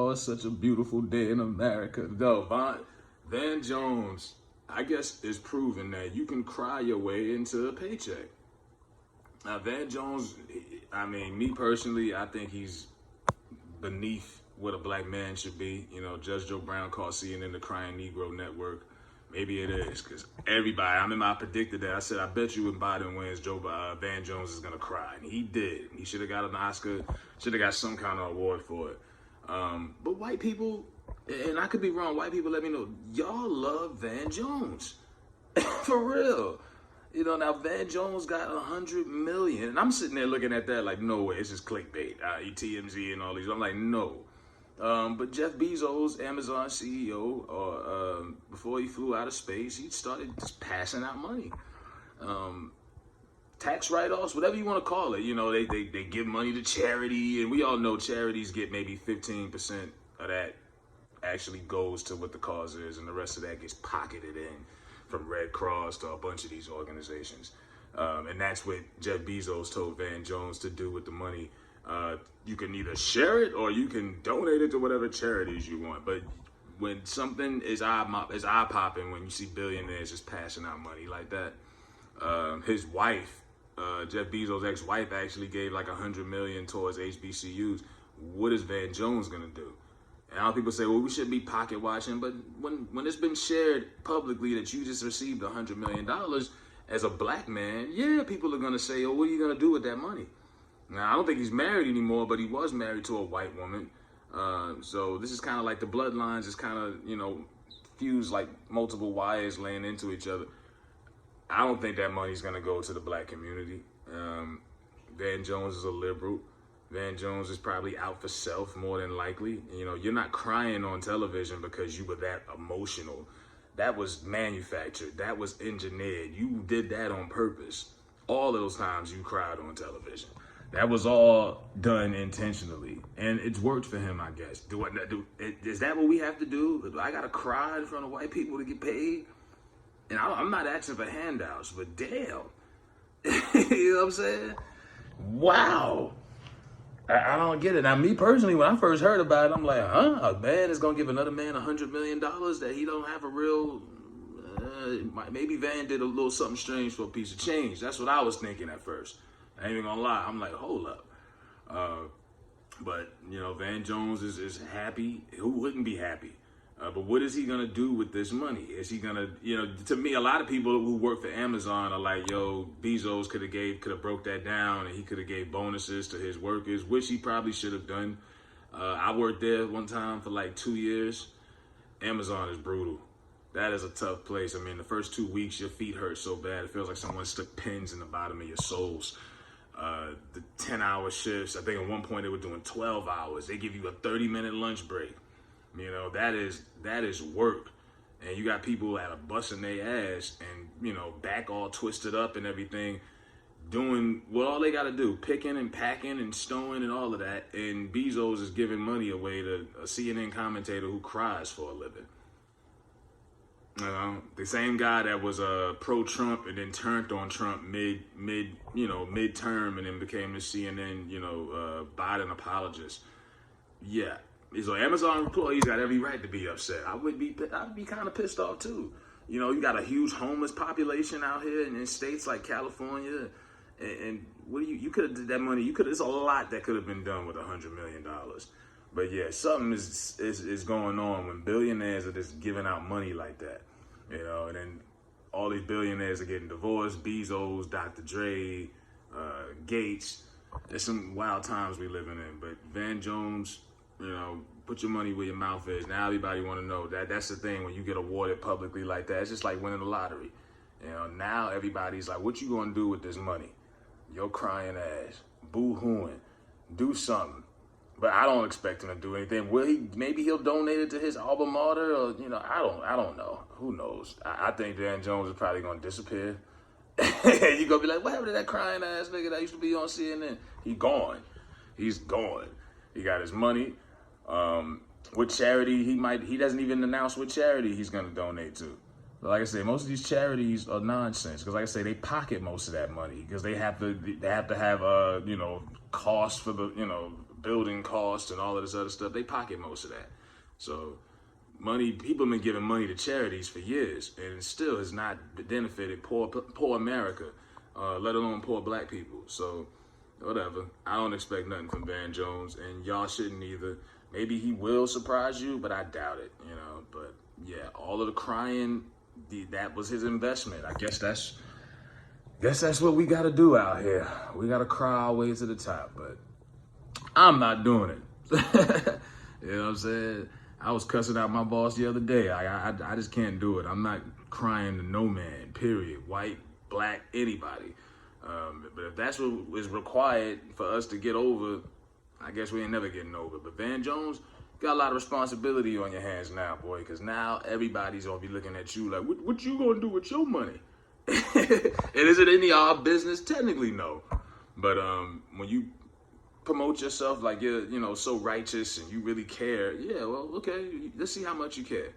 Oh, it's such a beautiful day in America. No, Van Jones, I guess, is proving that you can cry your way into a paycheck. Now, Van Jones, I mean, me personally, I think he's beneath what a black man should be. You know, Judge Joe Brown called CNN the crying Negro network. Maybe it is, because everybody, I remember I predicted that. I said, I bet you when Biden wins, Van Jones is going to cry. And he did. He should have got an Oscar, should have got some kind of award for it. But white people, and I could be wrong, white people let me know, y'all love Van Jones. For real. You know, now Van Jones got 100 million. And I'm sitting there looking at that like, no way, it's just clickbait. TMZ and all these. I'm like, no. But Jeff Bezos, Amazon CEO, before he flew out of space, he started just passing out money. Tax write-offs, whatever you want to call it. You know, they give money to charity, and we all know charities get maybe 15% of that actually goes to what the cause is, and the rest of that gets pocketed in from Red Cross to a bunch of these organizations. And that's what Jeff Bezos told Van Jones to do with the money. You can either share it or you can donate it to whatever charities you want. But when something is eye-popping, when you see billionaires just passing out money like that, his wife, Jeff Bezos' ex-wife, actually gave like $100 million towards HBCUs. What is Van Jones gonna do? And all people say, well, we shouldn't be pocket watching, but when it's been shared publicly that you just received $100 million as a black man, yeah, people are gonna say, oh, what are you gonna do with that money? Now, I don't think he's married anymore, but he was married to a white woman. So this is kind of like the bloodlines is kind of, you know, fused like multiple wires laying into each other. I don't think that money's going to go to the black community. Van Jones is a liberal. Van Jones is probably out for self more than likely. You know, you're not crying on television because you were that emotional. That was manufactured. That was engineered. You did that on purpose. All those times you cried on television. That was all done intentionally, and it's worked for him, I guess. Is that what we have to do? I gotta cry in front of white people to get paid? And I'm not asking for handouts, but damn, you know what I'm saying? Wow, I don't get it. Now, me personally, when I first heard about it, I'm like, huh? A man is gonna give another man $100 million that he don't have a real. Maybe Van did a little something strange for a piece of change. That's what I was thinking at first. I ain't even gonna lie. I'm like, hold up. But, you know, Van Jones is happy. Who wouldn't be happy? But what is he gonna do with this money? Is he gonna, you know, to me, a lot of people who work for Amazon are like, yo, Bezos could have broke that down, and he could have gave bonuses to his workers, which he probably should have done. I worked there one time for like 2 years. Amazon is brutal. That is a tough place. I mean, the first 2 weeks, your feet hurt so bad. It feels like someone stuck pins in the bottom of your soles. The 10-hour shifts, I think at one point they were doing 12 hours. They give you a 30-minute lunch break. You know, that is work. And you got people that are busting their ass and, you know, back all twisted up and everything, doing what all they got to do, picking and packing and stowing and all of that. And Bezos is giving money away to a CNN commentator who cries for a living. You know, the same guy that was pro-Trump and then turned on Trump midterm and then became the CNN, Biden apologist. Yeah. So Amazon employees got every right to be upset. I'd be kind of pissed off too. You know, you got a huge homeless population out here in states like California, and what you could have did that money. There's a lot that could have been done with $100 million. But yeah, something is going on when billionaires are just giving out money like that. You know, and then all these billionaires are getting divorced. Bezos, Dr. Dre, Gates. There's some wild times we living in. But Van Jones, you know, put your money where your mouth is. Now everybody want to know that's the thing when you get awarded publicly like that. It's just like winning the lottery. You know, now everybody's like, what you gonna do with this money? Your crying ass, boo-hooing, do something. But I don't expect him to do anything. Will he? Maybe he'll donate it to his alma mater, or I don't know. Who knows? I think Van Jones is probably gonna disappear. You gonna be like, what happened to that crying ass nigga that used to be on CNN? He's gone. He got his money. What charity he doesn't even announce what charity he's gonna donate to. But like I say, most of these charities are nonsense because, like I say, they pocket most of that money because they have to have costs for the building costs and all of this other stuff, they pocket most of that. So money, people have been giving money to charities for years, and it still has not benefited poor America, let alone poor black people. So whatever. I don't expect nothing from Van Jones, and y'all shouldn't either. Maybe he will surprise you, but I doubt it, you know. But yeah, all of the crying, that was his investment. I guess that's what we got to do out here. We got to cry our way to the top, but I'm not doing it. You know what I'm saying? I was cussing out my boss the other day. I just can't do it. I'm not crying to no man, period. White, black, anybody. But if that's what is required for us to get over, I guess we ain't never getting over. But Van Jones, got a lot of responsibility on your hands now, boy, because now everybody's going to be looking at you like, what you going to do with your money? And is it any of our business? Technically, no. But when you promote yourself like you're, so righteous and you really care, yeah, well, okay, let's see how much you care.